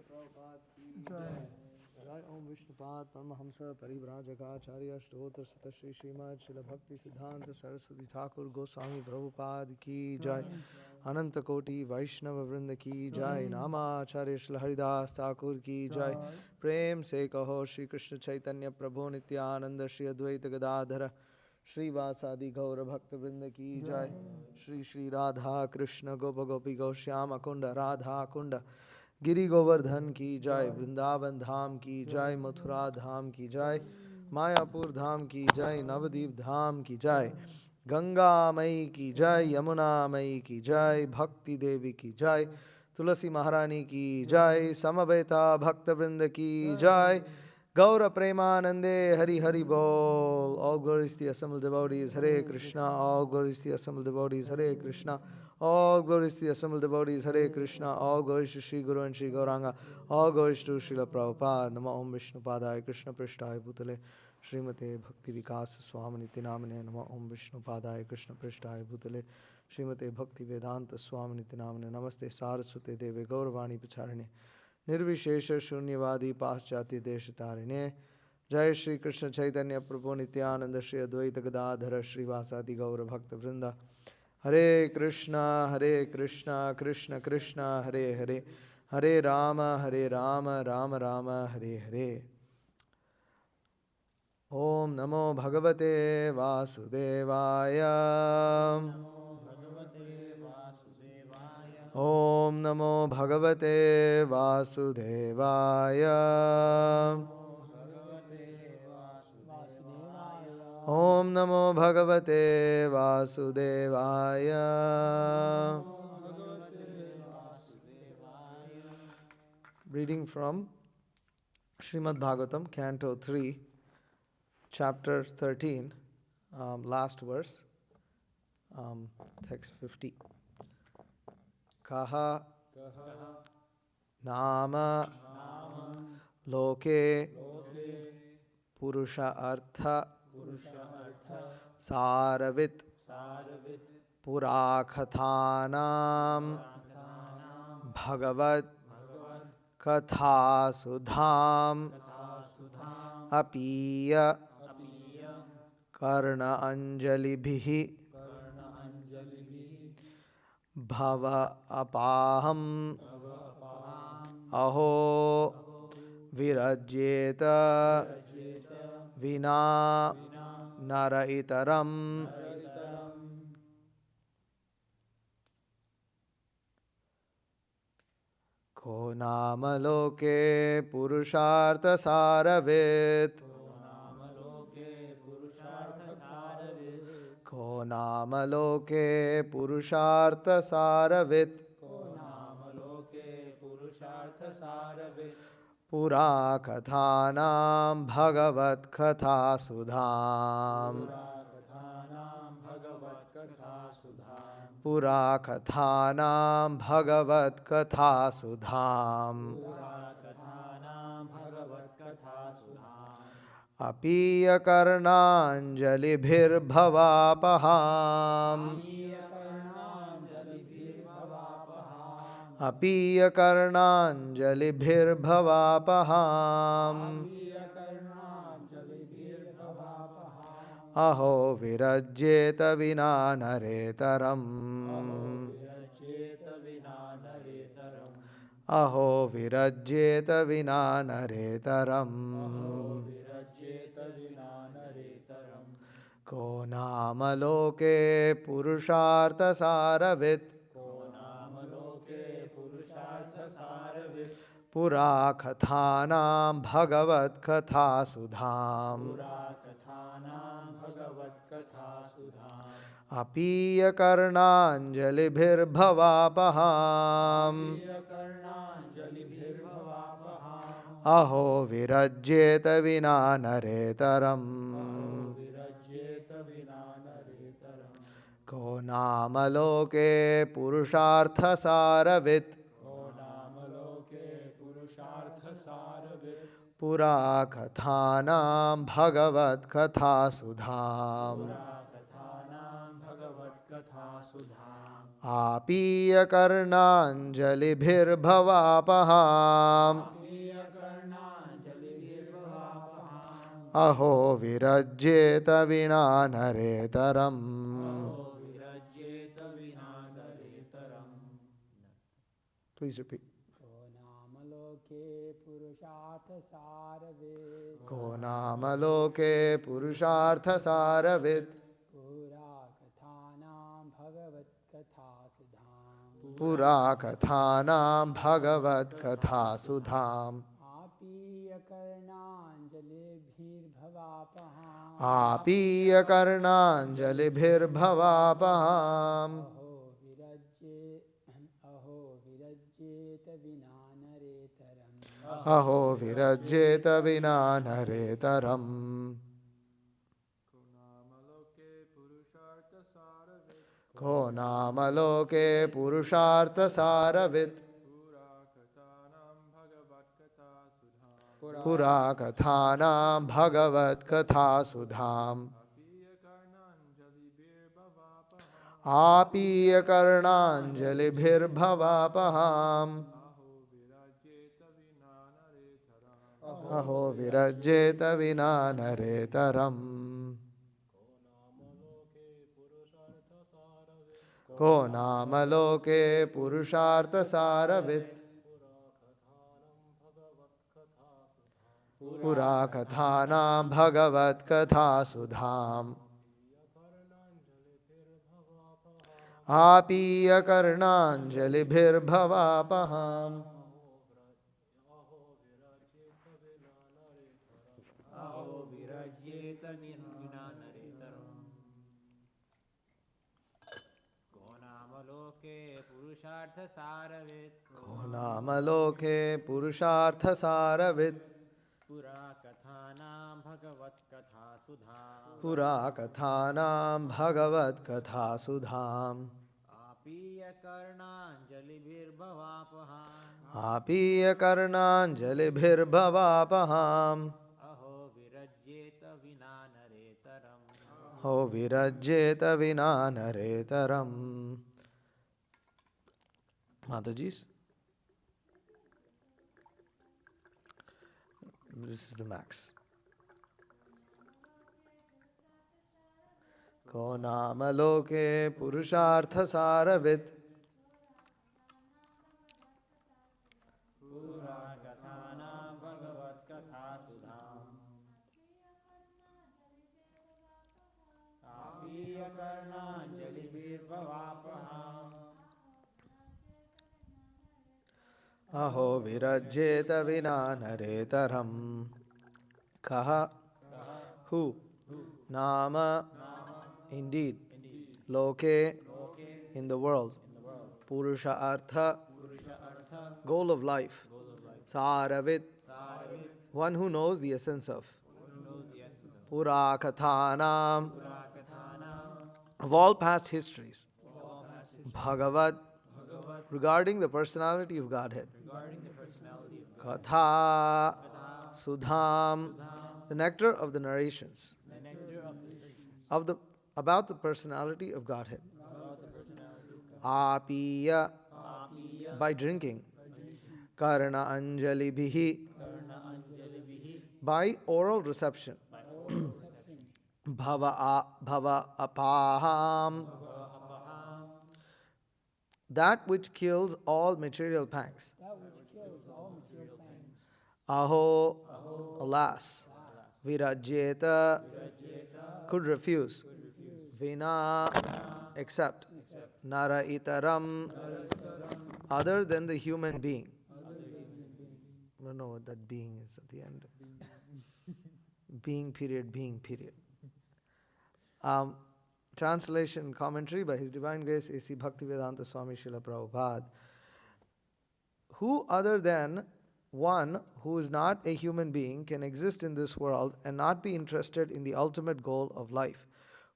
Prabhupada ki jai. Jai Om Vishnupad Paramahamsa Parivrajakaacharya Stotra Sutta Shri Srimad Srila Bhakti Siddhanta Saraswati Thakur Goswami Prabhupada ki jai. Ananta Koti Vaishnava Vrinda ki jai. Nāma Acharya Srila Haridas Thakur ki jai. Prem se kaho Shri Krishna Chaitanya Prabhu Nityananda Shri Advaita Gadadhara Shri Vasadi Gaura Bhakta Vrinda ki jai. Shri Shri Radha Krishna Gopa Gopi Goshyama Kunda Radha Kunda गिरी गोवर्धन की जय, वृंदावन धाम की जय, मथुरा धाम की जय, मायापुर धाम की जय, नवदीप धाम की जय, गंगा मई की जय, यमुना मई की जय, भक्ति देवी की जय, तुलसी महारानी की जय, समवेता भक्त वृंद की जय, गौर प्रेमानंदे हरि हरि बोल. All glories to the assembled devotees, Hare Krishna. All glories to the assembled devotees, Hare Krishna. All glories to the assembled devotees, Hare Krishna. All glories to Shri Guru and Shri Gauranga. All glories to Srila Prabhupada. Namo Om Vishnupadaya Krishna Prishthaya Bhutale Srimate Bhakti Vikas Swaminiti Namane. Namo Om Vishnupadaya Krishna Prishthaya Bhutale Srimate Bhakti Vedanta Swaminiti Namane. Namaste Saraswate Deve Gauravani Pacharine Nirvishesha Shunyavadi Paschati Deshatarine. Jai Shri Krishna Chaitanya Prabhu Nityananda Shri Advaita Gadadhara Shri Vasadi Gaura Bhakta Vrinda. Hare Krishna, Krishna Krishna, Hare Hare, Hare Rama, Rama Rama, Hare Hare. Om Namo Bhagavate Vasudevaya. Om Namo Bhagavate Vasudevaya. Om Namo Bhagavate Vasudevaya. Reading from Srimad Bhagavatam, Canto 3, Chapter 13, last verse, text 50. Kaha nāma loke puruṣa-artha sāra-vit purā-kathānāṁ bhagavat-kathā-sudhām āpīya karṇa-añjalibhiḥ bhava-apahām aho virajyeta vinā nara-itaram. Ko nāma loke puruṣārtha-sāravit. Ko nāma loke puruṣārtha-sāravit. purā-kathānāṁ bhagavat-kathā-sudhām. purā-kathānāṁ bhagavat-kathā-sudhām. āpīya karṇa-añjalibhiḥ bhava-apahām. āpīya karṇa-añjalibhiḥ bhavāpahām. aho virajyeta vinā naretaram. aho virajyeta vinā naretaram. ko nāma loke puruṣārtha-sāravit. purā-kathānāṁ bhagavat-kathā-sudhām. āpīya karṇa-añjalibhiḥ bhavāpahām. aho virajyeta vinā naretaram. ko nāma loke puruṣārtha-sāravit. purā-kathānāṁ bhagavat-kathā-sudhām. āpīya karṇa-añjalibhiḥ bhava-apahām aho virajyeta vinā naretaram. Please repeat. Ko nāma loke puruṣārtha-sāravit purā-kathānāṁ bhagavat-kathā-sudhām āpīya karṇa-añjalibhiḥ bhava-apahām aho virajyeta vinā naretaram. Ko nāma loke puruṣārtha-sāravit purā-kathānāṁ bhagavat-kathā-sudhām āpīya karṇa-añjalibhir bhavāpahām aho virajyeta vinā naretaram. Ko nāma loke puruṣārtha-sāravit purā-kathānāṁ bhagavat-kathā-sudhām āpīya karṇa-añjalibhir bhavāpahām ko nāma loke puruṣārtha-sāravit purā-kathānāṁ bhagavat-kathā-sudhām āpīya karṇa-añjalibhir bhavāpahām aho virajyeta vinā naretaram. Matajis, this is the max. Ko nāma loke puruṣārtha-sāravit aho virajyeta vinā naretaram. Kaha, who, nāma, indeed, loke, in the world, puruṣa-artha, goal of life, sāra-vit, one who knows the essence of, purā-kathānāṁ, of all past histories, bhagavat, regarding the personality of Godhead, kathā-sudhām, the nectar of the narrations, about the personality of Godhead, āpīya, by drinking, karṇa-añjalibhiḥ, by oral reception, bhava-apahām, that which kills all material pangs. Aho, alas, virajyeta, could refuse, vinā, except, nara-itaram, other than the human being. I don't know what that being is at the end. Being period. Translation commentary by His Divine Grace A.C. Bhaktivedanta Swami Srila Prabhupada. Who other than one who is not a human being can exist in this world and not be interested in the ultimate goal of life?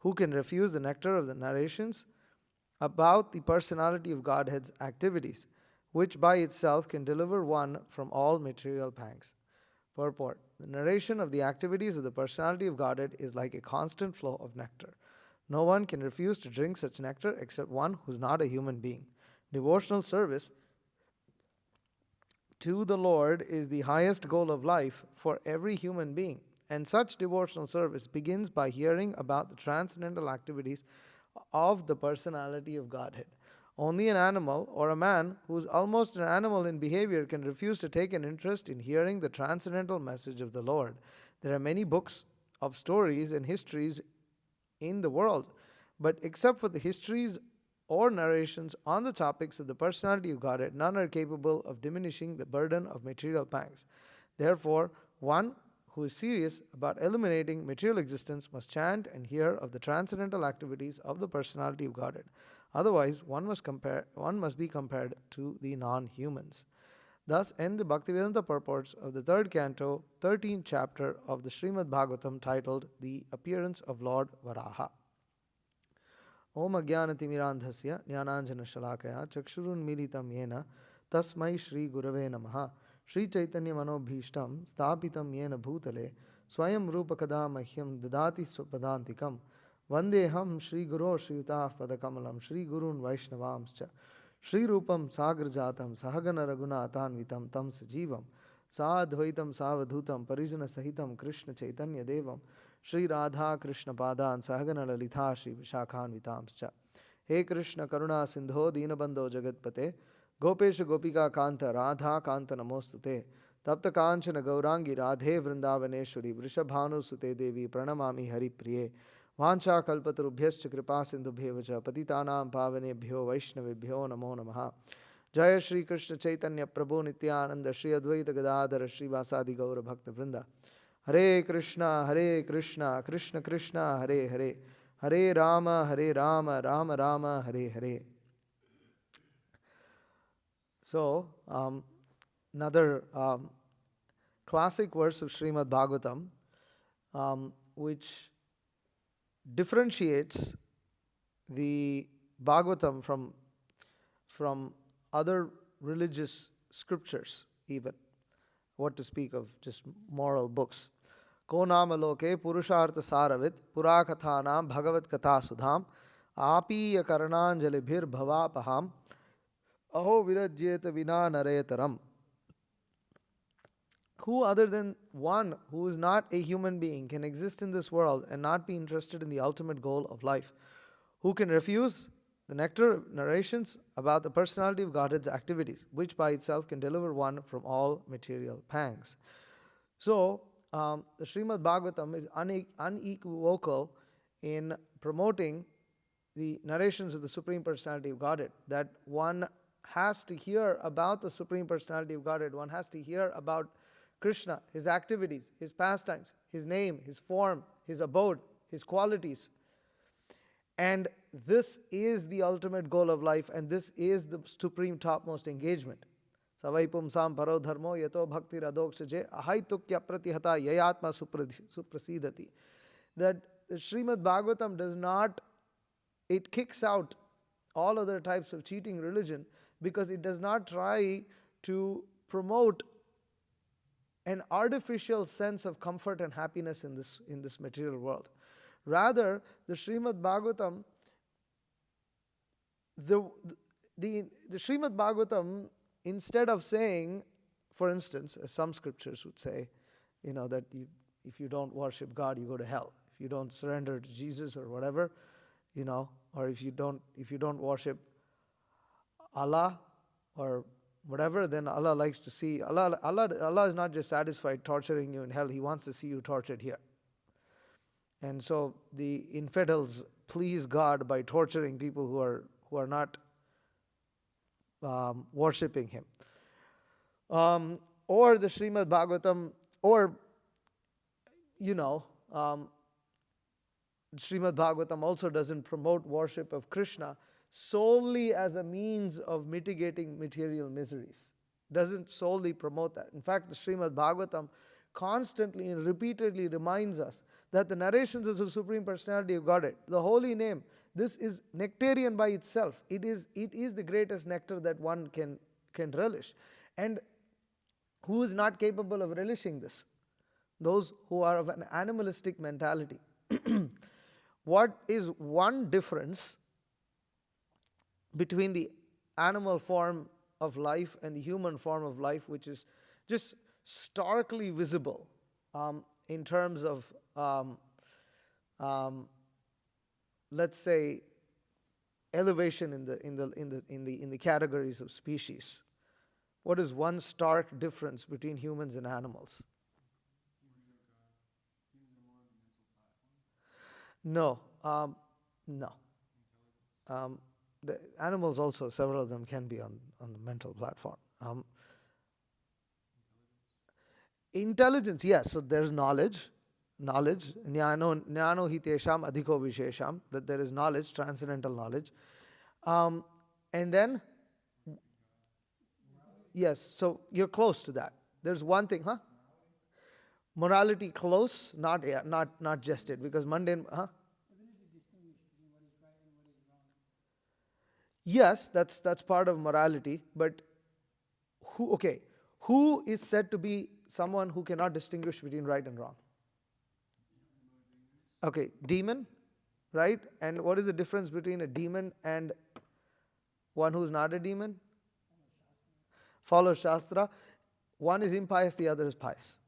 Who can refuse the nectar of the narrations about the personality of Godhead's activities, which by itself can deliver one from all material pangs? Purport. The narration of the activities of the personality of Godhead is like a constant flow of nectar. No one can refuse to drink such nectar except one who is not a human being. Devotional service to the Lord is the highest goal of life for every human being. And such devotional service begins by hearing about the transcendental activities of the personality of Godhead. Only an animal or a man who is almost an animal in behavior can refuse to take an interest in hearing the transcendental message of the Lord. There are many books of stories and histories in the world, but except for the histories or narrations on the topics of the personality of Godhead, none are capable of diminishing the burden of material pangs. Therefore, one who is serious about eliminating material existence must chant and hear of the transcendental activities of the personality of Godhead. Otherwise, one must be compared to the non-humans. Thus end the Bhaktivedanta purports of the 3rd canto, 13th chapter of the Srimad Bhagavatam, titled The Appearance of Lord Varaha. Om Ajnanatimmirandhasya Jnananjana-shalakaya Chakshurunmilitam Yena Tasmai Shri Gurave Namaha Shri Chaitanya Manobhishtam Sthapitam Yena Bhutale Swayam Rupakada Mahyam Dadati Swapadantikam Vandeham Shri Guru Shriyutah Padakamalam Shri Gurun Vaishnavamscha Shri Rupam Sagrajatam Sahagana Raghunathanvitam Tam Sajivam Sadhvaitam Savadhutam Parijana Sahitam Krishna Chaitanya Devam Shri Radha Krishna Padan Sahagana Lalitha Shri Vishakhanvitamscha. He Krishna Karuna Sindho Deenabandho Jagatpate Gopesha Gopika Kanta Radha Kanta Namostute Tapta Kanchana Gaurangi Radhe Vrindavaneshwari Vrishabhanu Sute Devi Pranamami Hari Priye Vancha Kalpatarubhyascha Kripa Sindhubhyevacha Patitanam Pavanebhyo Vaishnavebhyo Namo Namaha. Jaya Shri Krishna Chaitanya Prabhu Nityananda Shri Advaita Gadadhara Shri Vasadi Gaura Bhakta Vrinda. Hare Krishna, Krishna Krishna, Hare Hare, Hare Rama, Rama Rama, Hare Hare. So, another classic verse of Srimad Bhagavatam, which differentiates the Bhagavatam from other religious scriptures, even. What to speak of just moral books. Ko nāma loke puruṣārtha-sāravit purā-kathānāṁ bhagavat-kathā-sudhām āpīya karṇa-añjalibhiḥ bhava-apahām aho virajyeta vinā naretaram. Who other than one who is not a human being can exist in this world and not be interested in the ultimate goal of life? Who can refuse the nectar narrations about the personality of Godhead's activities, which by itself can deliver one from all material pangs? So, the Srimad Bhagavatam is unequivocal in promoting the narrations of the Supreme Personality of Godhead, that one has to hear about the Supreme Personality of Godhead, one has to hear about Krishna, his activities, his pastimes, his name, his form, his abode, his qualities. And this is the ultimate goal of life, and this is the supreme topmost engagement. Savai pumsam paro dharmo yato bhakti radokshaje ahaitukya pratihata yayatma suprasidati. That the Srimad Bhagavatam does not, it kicks out all other types of cheating religion, because it does not try to promote an artificial sense of comfort and happiness in this material world. Rather, the Srimad Bhagavatam, the Srimad Bhagavatam, instead of saying, for instance, as some scriptures would say, that if you don't worship God, you go to hell. If you don't surrender to Jesus or whatever, or if you don't worship Allah or whatever, then Allah likes to see, Allah is not just satisfied torturing you in hell, He wants to see you tortured here. And so the infidels please God by torturing people who are not worshipping Him. Or the Srimad Bhagavatam, or Srimad Bhagavatam also doesn't promote worship of Krishna solely as a means of mitigating material miseries. Doesn't solely promote that. In fact, the Srimad Bhagavatam constantly and repeatedly reminds us that the narrations of the Supreme Personality of Godhead, the holy name, this is nectarian by itself. It is the greatest nectar that one can relish. And who is not capable of relishing this? Those who are of an animalistic mentality. what is one difference between the animal form of life and the human form of life, which is just starkly visible in terms of, let's say, elevation in the categories of species. What is one stark difference between humans and animals? No, no. The animals also, several of them can be on the mental platform. Intelligence, yes. So there's knowledge, jnano hi tesham adhiko vishesham, that there is knowledge, transcendental knowledge. And then, yes, so you're close to that. There's one thing, Morality close, not just it, because mundane, Yes, that's part of morality, but who is said to be someone who cannot distinguish between right and wrong? Okay, demon, right? And what is the difference between a demon and one who's not a demon? Follows Shastra. One is impious, the other is pious.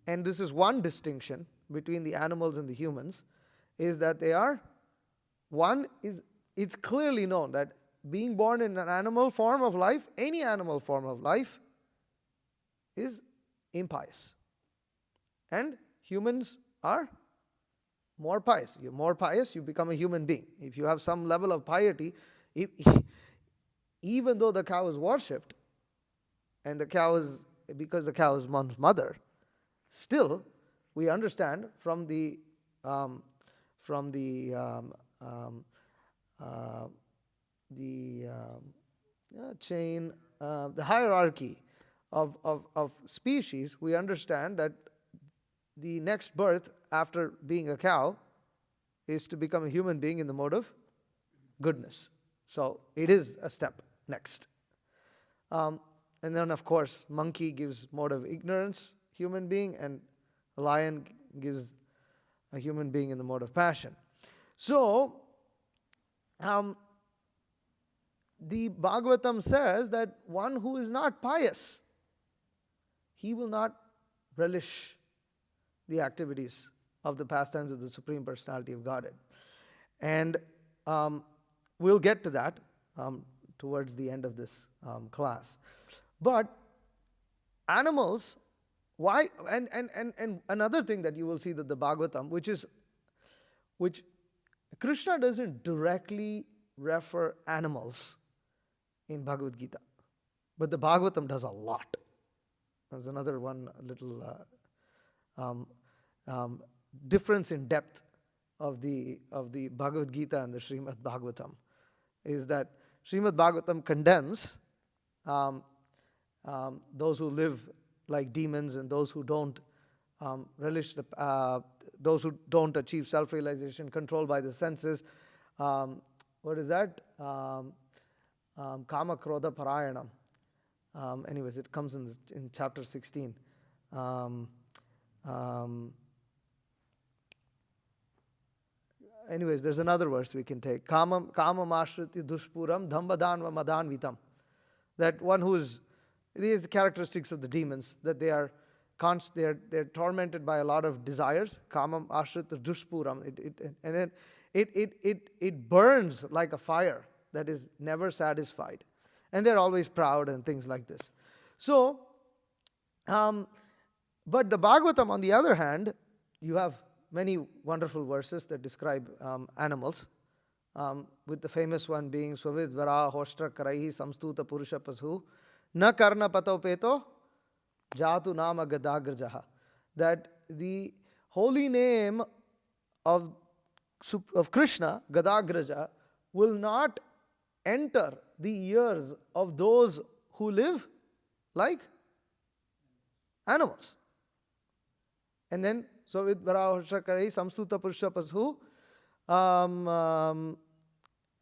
And this is one distinction between the animals and the humans, is that they are, it's clearly known that being born in an animal form of life, any animal form of life, is impious. And humans are more pious. You're more pious, you become a human being. If you have some level of piety, even though the cow is worshipped, and because the cow is one's mother, still we understand from the chain, the hierarchy of species, we understand that the next birth after being a cow is to become a human being in the mode of goodness. So it is a step next. And then, of course, monkey gives mode of ignorance, human being, and a lion gives a human being in the mode of passion. So, the Bhagavatam says that one who is not pious, he will not relish the activities of the pastimes of the Supreme Personality of Godhead. And we'll get to that towards the end of this class. But animals, why? And another thing that you will see that the Bhagavatam, which Krishna doesn't directly refer animals in Bhagavad Gita, but the Bhagavatam does a lot. There's another one little difference in depth of the Bhagavad Gita and the Srimad Bhagavatam is that Srimad Bhagavatam condemns those who live like demons and those who don't relish those who don't achieve self-realization, controlled by the senses. What is that? Kama Krodha Parayanam. Anyways, it comes in chapter 16. Anyways, there's another verse we can take. Kama mashriti dushpuram dhambadanva madanvitam. That one who is, these are the characteristics of the demons, that they are they're tormented by a lot of desires. Kama ashrita dushpuram. And then it burns like a fire that is never satisfied. And they're always proud and things like this. So, but the Bhagavatam, on the other hand, you have many wonderful verses that describe animals, with the famous one being Swavid Vara Hoshtra Karaihi Samstuta Purusha-pasu Na Karna Patopeto Jatu Nama Gadagrajaha. That the holy name of Krishna, Gadagraja, will not enter the ears of those who live like animals. And then, so with Varahoshakarai, Samstuta Purusha-pasu,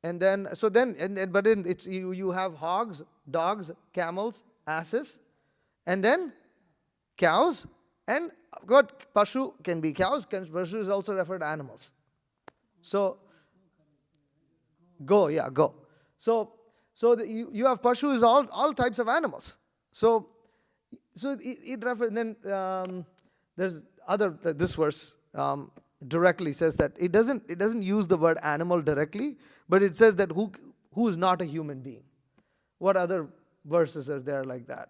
and then, it's you have hogs, dogs, camels, asses, and then cows, and God, Pashu can be cows, Pashu is also referred to animals. So, go, yeah, go. So you have Pashus, all types of animals. So it refers, then there's other, this verse directly says that it doesn't use the word animal directly, but it says that who is not a human being. What other verses are there like that?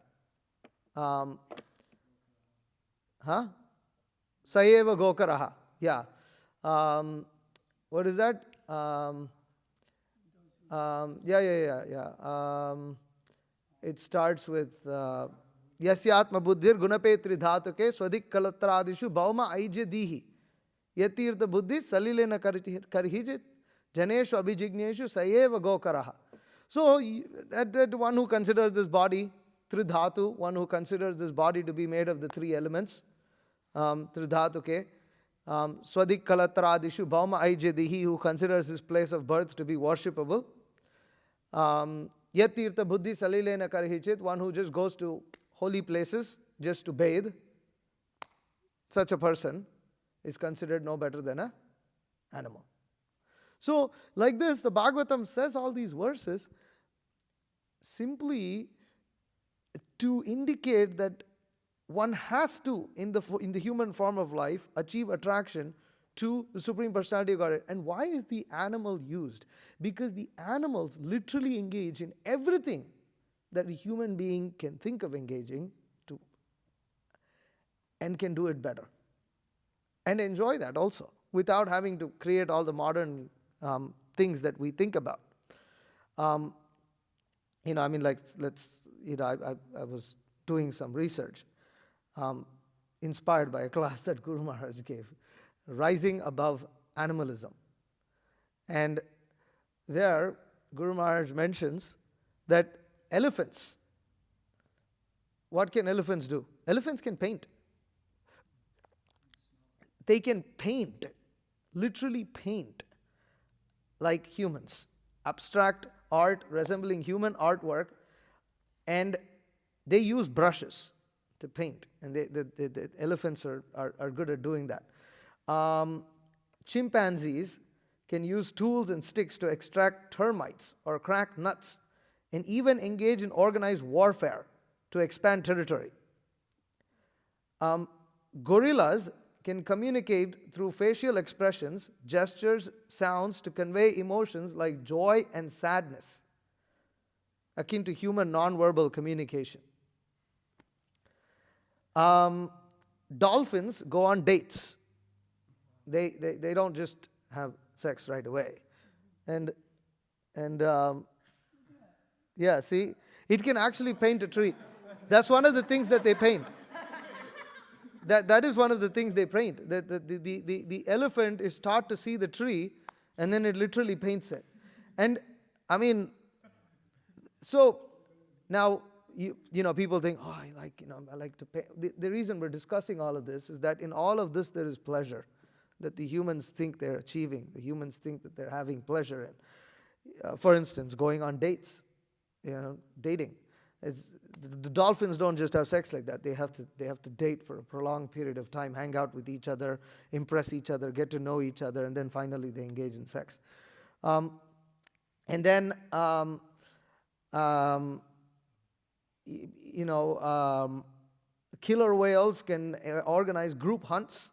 Sayeva Gokaraha. Yeah. What is that? It starts with Yasyatma buddhir gunapetri dhatuke swadik kalatradishu bhauma aijadihi yatirtha buddhi salilena karhijit janeshu abhijigneshu sayeva gokaraha. So that one who considers this body tridhatu, one who considers this body to be made of the three elements, tridhatuke, swadik kalatradishu bhauma aijadihi, who considers his place of birth to be worshipable, yatirtha buddhi salilena karhichit, one who just goes to holy places just to bathe, such a person is considered no better than an animal. So, like this, the Bhagavatam says all these verses simply to indicate that one has to, in the human form of life, achieve attraction to the Supreme Personality of Godhead. And why is the animal used? Because the animals literally engage in everything that a human being can think of engaging to, and can do it better. And enjoy that also, without having to create all the modern things that we think about. I was doing some research inspired by a class that Guru Maharaj gave, Rising Above Animalism. And there, Guru Maharaj mentions that elephants, what can elephants do? Elephants can paint. They can paint, literally paint, like humans. Abstract art resembling human artwork, and they use brushes to paint. And the elephants are good at doing that. Chimpanzees can use tools and sticks to extract termites or crack nuts, and even engage in organized warfare to expand territory. Gorillas can communicate through facial expressions, gestures, sounds to convey emotions like joy and sadness, akin to human nonverbal communication. Dolphins go on dates. They don't just have sex right away. And see, it can actually paint a tree. That's one of the things that they paint. That is one of the things they paint. The elephant is taught to see the tree, and then it literally paints it. And I mean, so now people think, I like to paint. The reason we're discussing all of this is that in all of this there is pleasure that the humans think they're achieving. The humans think that they're having pleasure in. For instance, going on dates, dating. The dolphins don't just have sex like that. They have to date for a prolonged period of time, hang out with each other, impress each other, get to know each other, and then finally they engage in sex. And then killer whales can organize group hunts